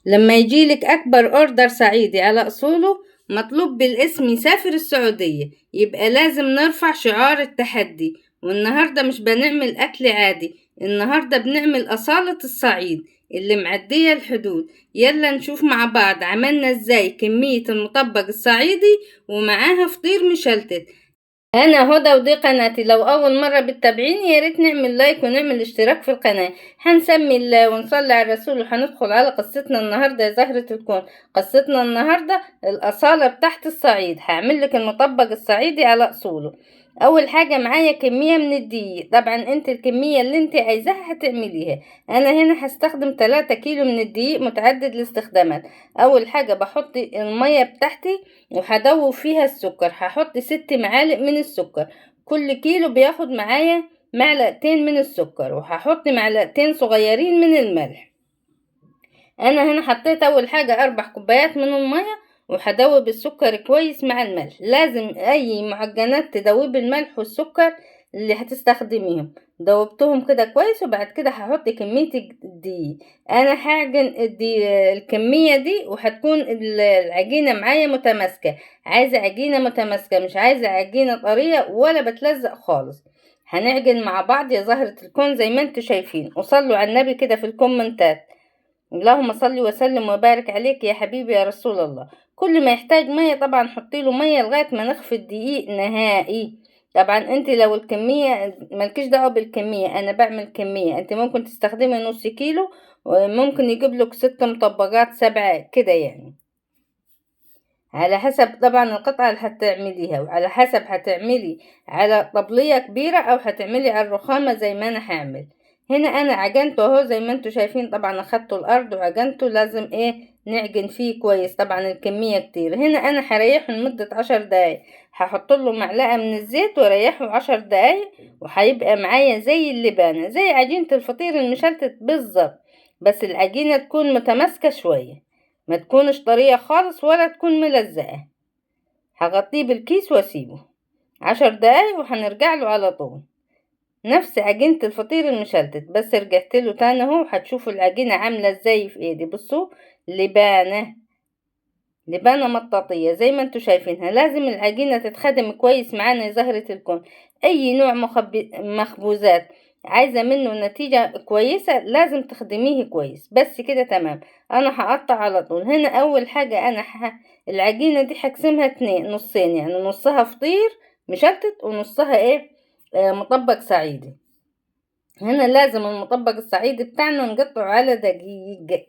لما يجيلك أكبر أوردر صعيدي على أصوله مطلوب بالاسم يسافر السعودية، يبقى لازم نرفع شعار التحدي. والنهاردة مش بنعمل أكل عادي، النهاردة بنعمل أصالة الصعيد اللي معدية الحدود. يلا نشوف مع بعض عملنا ازاي كمية المطبق الصعيدي ومعاها فطير مشلتت. انا هدى ودي قناتي. لو اول مره بتتابعيني يا ريت نعمل لايك ونعمل اشتراك في القناه. هنسمي الله ونصلي على الرسول وهندخل على قصتنا النهارده يا زهره الكون. قصتنا النهارده الاصاله بتاعت الصعيد. هعمل لك المطبق الصعيدي على اصوله. اول حاجه معايا كميه من الدقيق، طبعا انت الكميه اللي انت عايزاها هتعمليها. انا هنا هستخدم 3 كيلو من الدقيق متعدد الاستخدامات. اول حاجه بحط الميه بتاعتي وهدوب فيها السكر. هحط 6 معالق من السكر، كل كيلو بياخد معايا معلقتين من السكر، وهحط معلقتين صغيرين من الملح. انا هنا حطيت اول حاجة 4 كوبايات من المية، وهدوب السكر كويس مع الملح. لازم اي معجنات تدوب الملح والسكر اللي هتستخدميهم. دوبتهم كده كويس، وبعد كده هحط كمية الدقيق. انا هعجن الكمية دي، وهتكون العجينة معايا متماسكة. عايزة عجينة متماسكة، مش عايزة عجينة طرية ولا بتلزق خالص. هنعجن مع بعض يا زهرة الكون زي ما انتوا شايفين. وصلوا على النبي كده في الكومنتات. اللهم صل وسلم وبارك عليك يا حبيبي يا رسول الله. كل ما يحتاج مية طبعا حطيله مية لغاية ما نخفي الدقيق نهائي. طبعا انت لو الكمية ملكيش دعوة بالكمية، انا بعمل كمية. انت ممكن تستخدمي نص كيلو، وممكن يجيب لك 6 مطبقات 7 كده يعني، على حسب طبعا القطعة اللي هتعمليها، وعلى حسب هتعملي على طبلية كبيرة او هتعملي على الرخامة زي ما انا هعمل. هنا انا عجنته اهو زي ما انتوا شايفين. طبعا اخدته الارض وعجنته، لازم نعجن فيه كويس. طبعا الكمية كتير. هنا انا هريحه لمدة 10 دقايق. هحط له معلقة من الزيت واريحه 10 دقايق، وهيبقى معايا زي اللبانة، زي عجينة الفطير المشلتت بالظبط. بس العجينة تكون متماسكة شوية، ما تكونش طرية خالص ولا تكون ملزقة. هغطيه بالكيس واسيبه 10 دقايق وهنرجع له على طول. نفس عجينة الفطير المشلتت، بس رجعت له تاني اهو. هتشوفوا العجينة عاملة ازاي في ايدي. بصوا، لبانة مطاطية زي ما انتوا شايفينها. لازم العجينة تتخدم كويس معانا يا زهرة الكون. اي نوع مخبوزات عايزة منه نتيجة كويسة لازم تخدميه كويس. بس كده تمام. انا هقطع على طول. هنا اول حاجة انا العجينة دي هقسمها 2 نصين، يعني نصها فطير مشلتت ونصها مطبق صعيدي. هنا لازم المطبق الصعيدي بتاعنا نقطعه على دقيق،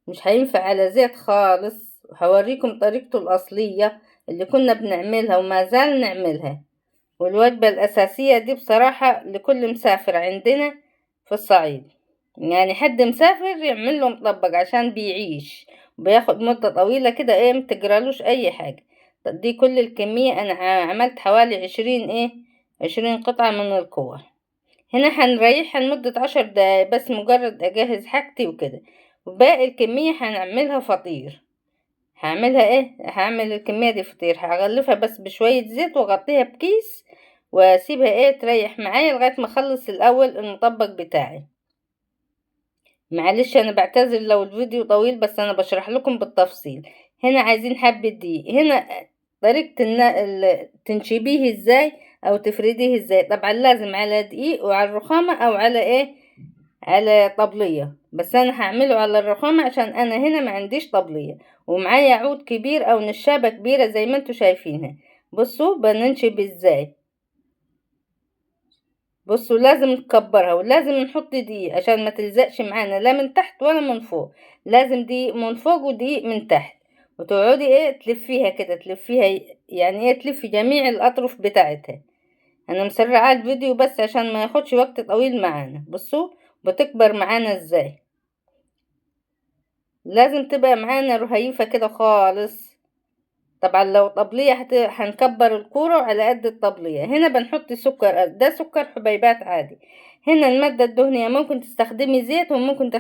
مش هينفع على زيت خالص. هوريكم طريقته الأصلية اللي كنا بنعملها وما زال نعملها. والوجبة الأساسية دي بصراحة لكل مسافر عندنا في الصعيد، يعني حد مسافر يعمل له مطبق عشان بيعيش وبياخد مدة طويلة كده متجرالوش أي حاجة. دي كل الكمية. أنا عملت حوالي 20 قطعة من الكور. هنا هنريحها لمدة 10 دقايق بس، مجرد أجهز حاجتي وكده. وباقي الكمية هنعملها فطير. هعمل الكمية دي فطير. هغلفها بس بشوية زيت واغطيها بكيس واسيبها تريح معايا لغاية ما اخلص الاول المطبق بتاعي. معلش انا بعتذر لو الفيديو طويل، بس انا بشرح لكم بالتفصيل. هنا عايزين حبة دقيق. هنا طريقة تنشبيه ازاي او تفرديه ازاي. طبعا لازم على دقيق وعلى الرخامة او على على طبلية، بس انا هعمله على الرخامة عشان انا هنا ما عنديش طبلية. ومعايا عود كبير او نشابة كبيرة زي ما انتوا شايفينها. بصوا بننشب ازاي. بصوا لازم نكبرها، ولازم نحط دقيق عشان ما تلزقش معانا لا من تحت ولا من فوق. لازم دقيق من فوق ودقيق من تحت. وتقعدي تلفيها كده، تلفيها يعني تلفي جميع الاطراف بتاعتها. انا مسرعة الفيديو بس عشان ما ياخدش وقت طويل معانا. بصوا بتكبر معانا ازاي. لازم تبقى معانا رهيفة كده خالص. طبعا لو طبلية هنكبر الكورة على قد الطبلية. هنا بنحط سكر، ده سكر حبيبات عادي. هنا المادة الدهنية ممكن تستخدمي زيت وممكن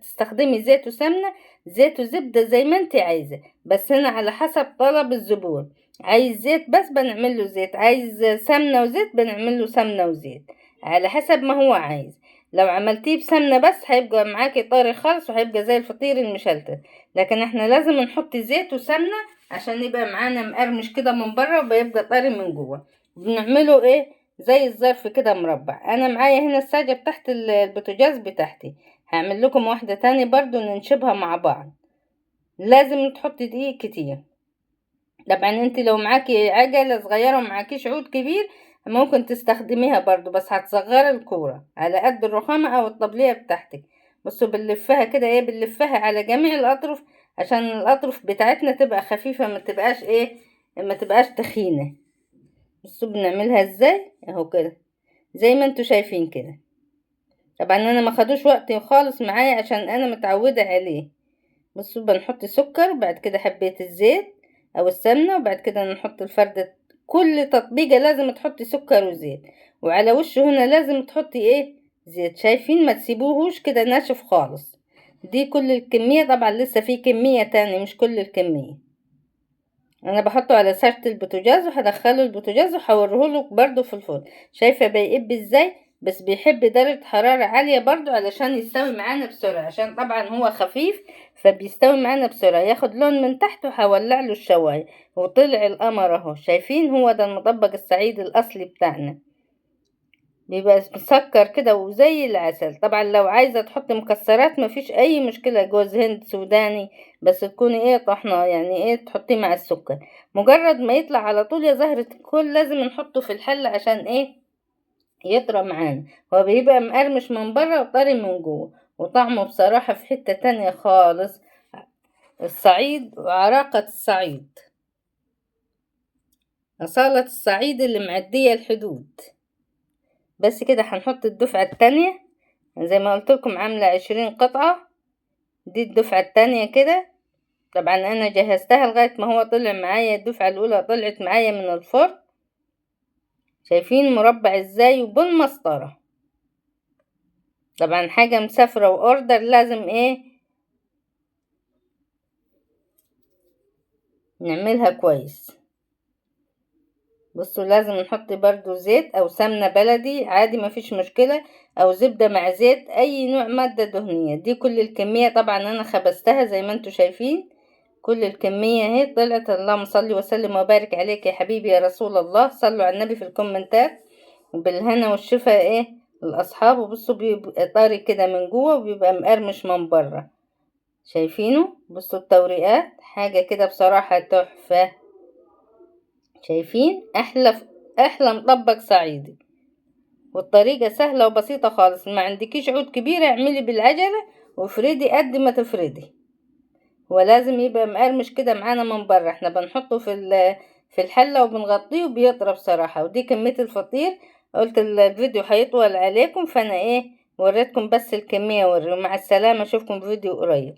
تستخدمي زيت وسمنة، زيت وزبدة زي ما انت عايزة. بس هنا على حسب طلب الزبون. عايز زيت بس بنعمله زيت، عايز سمنة وزيت بنعمله سمنة وزيت، على حسب ما هو عايز. لو عملتيه بسمنة بس هيبقى معاكي طري خالص وهيبقى زي الفطير المشلتت، لكن احنا لازم نحط زيت وسمنة عشان يبقى معانا مقرمش كده من بره وبيبقى طري من جوه. بنعمله ايه زي الظرف كده مربع. انا معايا هنا الساجة بتاعت البوتاجاز بتاعتي، هعمل لكم واحدة تاني برضو ننشبها مع بعض. لازم تحطي دقيق كتير. طبعا انت لو معاكي عجلة صغيرة ومعاكيش عود كبير ممكن تستخدميها برضو، بس هتصغري الكورة على قد الرخامة او الطبلية بتاعتك. بصوا بنلفها كده ايه، بنلفها على جميع الاطراف عشان الاطراف بتاعتنا تبقى خفيفة، ما تبقاش تخينة. بصوا بنعملها ازاي اهو كده زي ما انتوا شايفين كده. طبعا انا ما خدوش وقت خالص معايا عشان انا متعودة عليه. بصوا بنحط سكر، بعد كده حبية الزيت او السمنة، وبعد كده نحط الفردة. كل تطبيقة لازم تحطي سكر وزيت، وعلى وشه هنا لازم تحطي ايه زيت. شايفين ما تسيبوهوش كده ناشف خالص. دي كل الكمية، طبعا لسه في كمية تاني مش كل الكمية. انا بحطه على ساشة البوتاجاز وهدخله البوتاجاز وهوريهولك برضو في الفرن. شايفة بيقب ازاي، بس بيحب درجة حرارة عالية برضو علشان يستوي معانا بسرعة، عشان طبعا هو خفيف فبيستوي معانا بسرعة. ياخد لون من تحت وهولع له الشواية. وطلع القمر اهو، شايفين هو ده المطبق الصعيدي الاصلي بتاعنا، بيبقى مسكر كده وزي العسل. طبعا لو عايزة تحط مكسرات مفيش اي مشكلة، جوز هند سوداني، بس تكوني ايه طحنة يعني ايه تحطيه مع السكر. مجرد ما يطلع على طول يا زهرة الكل لازم نحطه في الحلة عشان ايه يطرى معانا. هو بيبقى مقرمش من بره وطري من جوه، وطعمه بصراحة في حتة تانية خالص. الصعيد وعراقة الصعيد، أصالة الصعيد اللي معدية الحدود. بس كده هنحط الدفعة التانية زي ما قلت لكم عاملة 20 قطعة. دي الدفعة التانية كده. طبعا انا جهزتها لغاية ما هو طلع معايا. الدفعة الاولى طلعت معايا من الفرن، شايفين مربع ازاي وبالمسطرة. طبعا حاجة مسافرة واوردر لازم ايه نعملها كويس. بصوا لازم نحط برضو زيت او سمنة بلدي عادي مفيش مشكلة، او زبدة مع زيت، اي نوع مادة دهنية. دي كل الكمية. طبعا انا خبزتها زي ما انتوا شايفين كل الكمية اهي طلعت. اللهم صل وسلم وبارك عليك يا حبيبي يا رسول الله. صلوا على النبي في الكومنتات. وبالهنا والشفا ايه الاصحاب. وبصوا بيبقى طري كده من جوه وبيبقى مقرمش من بره. شايفينه؟ بصوا التوريقات حاجة كده بصراحة تحفة. شايفين احلى مطبق صعيدي، والطريقة سهلة وبسيطة خالص. ما عندكيش عود كبيرة اعملي بالعجلة وافردي قد ما تفردي. ولازم يبقى مقرمش كده معانا من بره. احنا بنحطه في الحلة وبنغطيه وبيطرى بصراحة. ودي كمية الفطير. قلت الفيديو هيطول عليكم فانا ايه وريتكم بس الكمية. مع السلامة، اشوفكم في فيديو قريب.